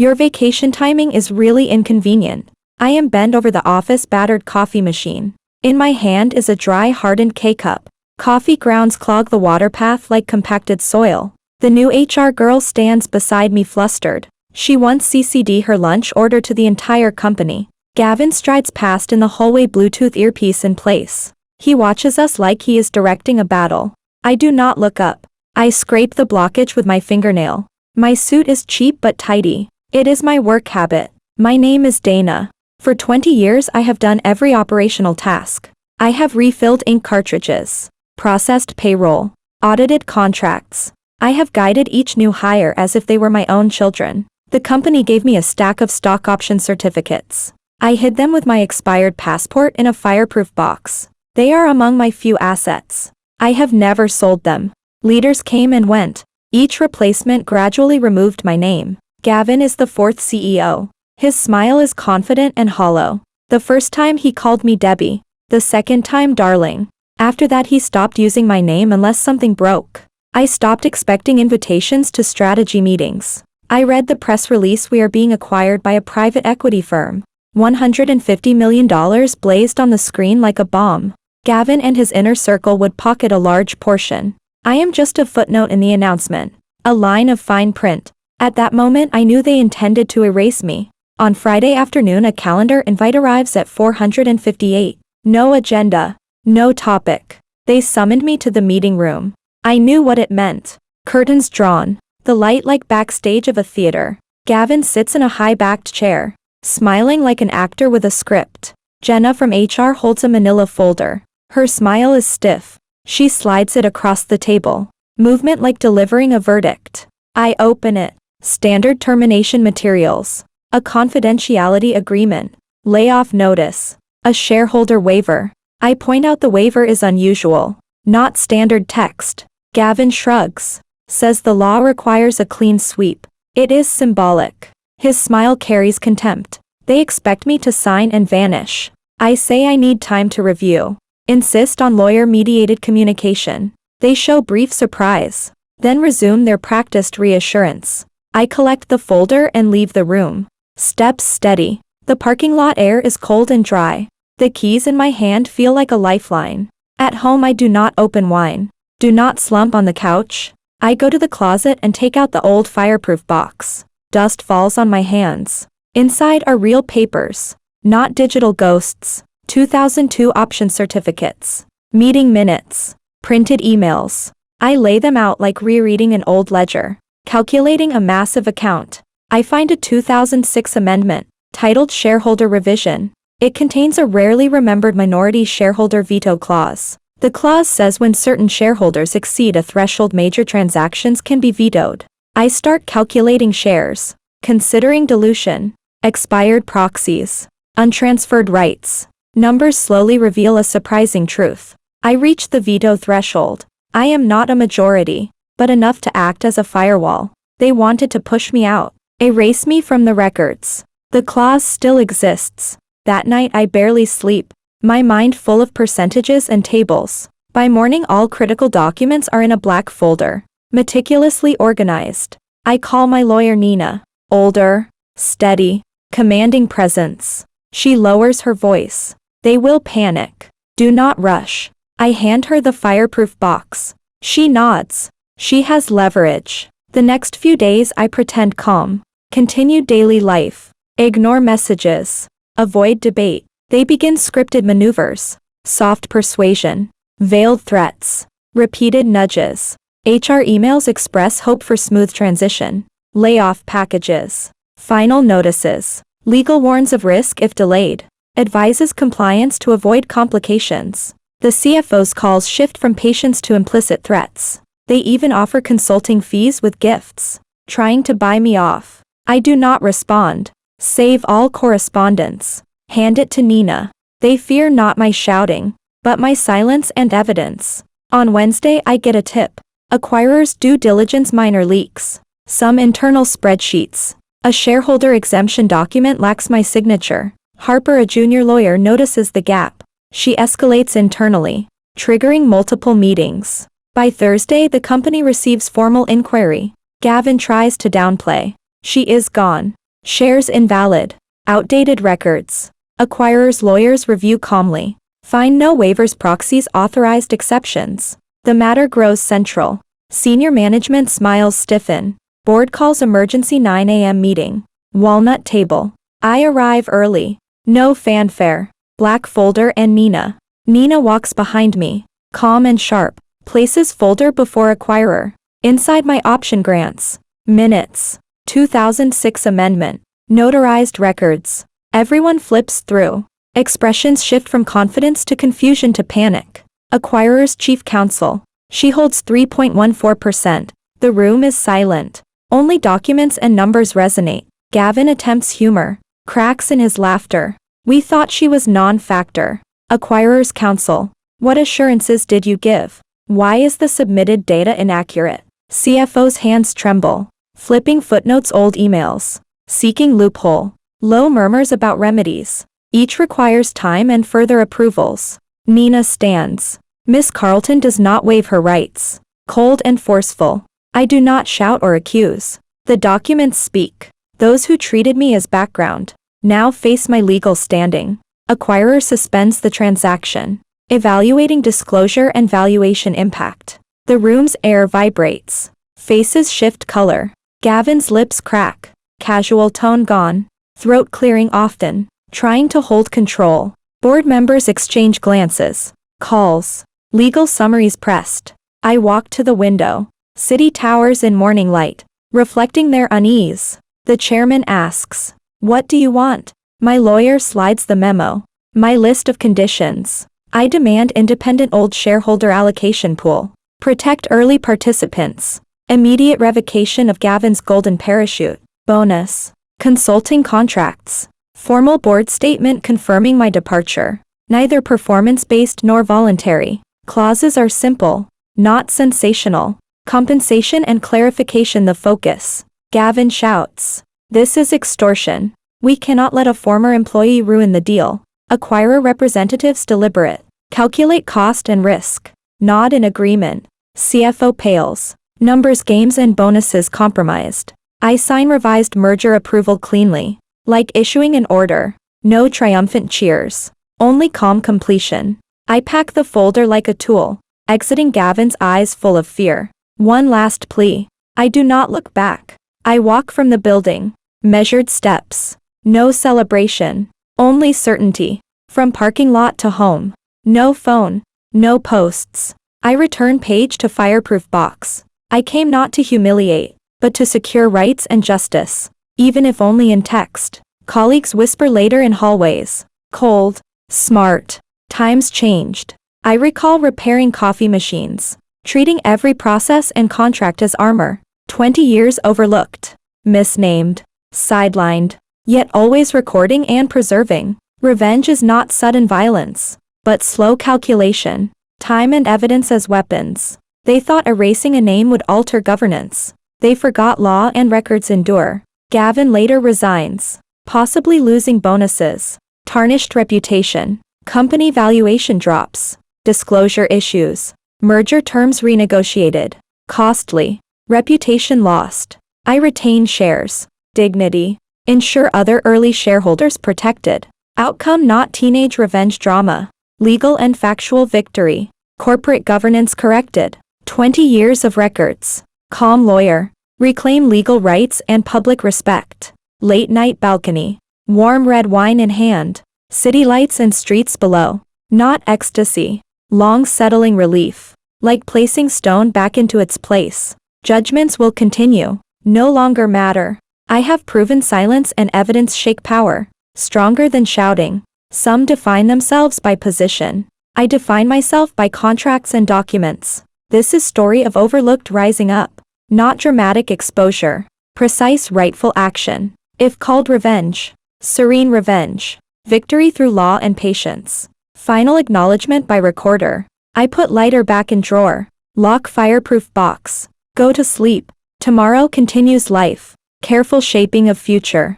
Your vacation timing is really inconvenient. I am bent over the office-battered coffee machine. In my hand is a dry, hardened K-cup. Coffee grounds clog the water path like compacted soil. The new HR girl stands beside me flustered. She once CC'd her lunch order to the entire company. Gavin strides past in the hallway, Bluetooth earpiece in place. He watches us like he is directing a battle. I do not look up. I scrape the blockage with my fingernail. My suit is cheap but tidy. It is my work habit. My name is Dana. For 20 years I have done every operational task. I have refilled ink cartridges, processed payroll, audited contracts. I have guided each new hire as if they were my own children. The company gave me a stack of stock option certificates. I hid them with my expired passport in a fireproof box. They are among my few assets. I have never sold them. Leaders came and went. Each replacement gradually removed my name. Gavin is the fourth CEO. His smile is confident and hollow. The first time he called me Debbie. The second time darling. After that he stopped using my name unless something broke. I stopped expecting invitations to strategy meetings. I read the press release: we are being acquired by a private equity firm. $150 million blazed on the screen like a bomb. Gavin and his inner circle would pocket a large portion. I am just a footnote in the announcement. A line of fine print. At that moment I knew they intended to erase me. On Friday afternoon a calendar invite arrives at 458. No agenda. No topic. They summoned me to the meeting room. I knew what it meant. Curtains drawn. The light like backstage of a theater. Gavin sits in a high-backed chair, smiling like an actor with a script. Jenna from HR holds a manila folder. Her smile is stiff. She slides it across the table. Movement like delivering a verdict. I open it. Standard termination materials. A confidentiality agreement. Layoff notice. A shareholder waiver. I point out the waiver is unusual. Not standard text. Gavin shrugs. Says the law requires a clean sweep. It is symbolic. His smile carries contempt. They expect me to sign and vanish. I say I need time to review. Insist on lawyer-mediated communication. They show brief surprise. Then resume their practiced reassurance. I collect the folder and leave the room. Steps steady. The parking lot air is cold and dry. The keys in my hand feel like a lifeline. At home I do not open wine. Do not slump on the couch. I go to the closet and take out the old fireproof box. Dust falls on my hands. Inside are real papers. Not digital ghosts. 2002 option certificates. Meeting minutes. Printed emails. I lay them out like rereading an old ledger. Calculating a massive account. I find a 2006 amendment, titled Shareholder Revision. It contains a rarely remembered minority shareholder veto clause. The clause says when certain shareholders exceed a threshold, major transactions can be vetoed. I start calculating shares, considering dilution, expired proxies, untransferred rights. Numbers slowly reveal a surprising truth. I reach the veto threshold. I am not a majority, but enough to act as a firewall. They wanted to push me out, erase me from the records. The clause still exists. That night I barely sleep. My mind full of percentages and tables. By morning all critical documents are in a black folder, meticulously organized. I call my lawyer Nina. Older, steady, commanding presence. She lowers her voice. They will panic. Do not rush. I hand her the fireproof box. She nods. She has leverage. The next few days I pretend calm. Continue daily life. Ignore messages. Avoid debate. They begin scripted maneuvers. Soft persuasion. Veiled threats. Repeated nudges. HR emails express hope for smooth transition. Layoff packages. Final notices. Legal warns of risk if delayed. Advises compliance to avoid complications. The CFO's calls shift from patience to implicit threats. They even offer consulting fees with gifts. Trying to buy me off. I do not respond. Save all correspondence. Hand it to Nina. They fear not my shouting, but my silence and evidence. On Wednesday I get a tip. Acquirers' due diligence minor leaks. Some internal spreadsheets. A shareholder exemption document lacks my signature. Harper, a junior lawyer, notices the gap. She escalates internally, triggering multiple meetings. By Thursday the company receives formal inquiry. Gavin tries to downplay. She is gone. Shares invalid. Outdated records. Acquirer's lawyers review calmly. Find no waivers, proxies, authorized exceptions. The matter grows central. Senior management smiles stiffen. Board calls emergency 9 a.m. meeting. Walnut table. I arrive early. No fanfare. Black folder and Nina. Nina walks behind me. Calm and sharp. Places folder before acquirer. Inside my option grants. Minutes. 2006 amendment. Notarized records. Everyone flips through. Expressions shift from confidence to confusion to panic. Acquirer's chief counsel. She holds 3.14%. The room is silent. Only documents and numbers resonate. Gavin attempts humor. Cracks in his laughter. We thought she was non-factor. Acquirer's counsel. What assurances did you give? Why is the submitted data inaccurate? CFO's hands tremble. Flipping footnotes, old emails. Seeking loophole. Low murmurs about remedies. Each requires time and further approvals. Nina stands. Miss Carlton does not waive her rights. Cold and forceful. I do not shout or accuse. The documents speak. Those who treated me as background now face my legal standing. Acquirer suspends the transaction. Evaluating disclosure and valuation impact. The room's air vibrates. Faces shift color. Gavin's lips crack. Casual tone gone. Throat clearing often. Trying to hold control. Board members exchange glances. Calls. Legal summaries pressed. I walk to the window. City towers in morning light. Reflecting their unease. The chairman asks, "What do you want?" My lawyer slides the memo. My list of conditions. I demand independent old shareholder allocation pool. Protect early participants. Immediate revocation of Gavin's golden parachute. Bonus. Consulting contracts. Formal board statement confirming my departure. Neither performance-based nor voluntary. Clauses are simple, not sensational. Compensation and clarification the focus. Gavin shouts. This is extortion. We cannot let a former employee ruin the deal. Acquirer representatives deliberate. Calculate cost and risk. Nod in agreement. CFO pales. Numbers, games and bonuses compromised. I sign revised merger approval cleanly. Like issuing an order. No triumphant cheers. Only calm completion. I pack the folder like a tool. Exiting, Gavin's eyes full of fear. One last plea. I do not look back. I walk from the building. Measured steps. No celebration. Only certainty. From parking lot to home. No phone. No posts. I return page to fireproof box. I came not to humiliate, but to secure rights and justice. Even if only in text. Colleagues whisper later in hallways. Cold. Smart. Times changed. I recall repairing coffee machines. Treating every process and contract as armor. 20 years overlooked. Misnamed. Sidelined. Yet always recording and preserving. Revenge is not sudden violence, but slow calculation. Time and evidence as weapons. They thought erasing a name would alter governance. They forgot law and records endure. Gavin later resigns. Possibly losing bonuses. Tarnished reputation. Company valuation drops. Disclosure issues. Merger terms renegotiated. Costly. Reputation lost. I retain shares. Dignity. Ensure other early shareholders protected. Outcome not teenage revenge drama. Legal and factual victory. Corporate governance corrected. 20 years of records. Calm lawyer. Reclaim legal rights and public respect. Late night balcony. Warm red wine in hand. City lights and streets below. Not ecstasy. Long settling relief. Like placing stone back into its place. Judgments will continue. No longer matter. I have proven silence and evidence shake power. Stronger than shouting. Some define themselves by position. I define myself by contracts and documents. This is story of overlooked rising up. Not dramatic exposure. Precise rightful action. If called revenge. Serene revenge. Victory through law and patience. Final acknowledgement by recorder. I put lighter back in drawer. Lock fireproof box. Go to sleep. Tomorrow continues life. Careful shaping of future.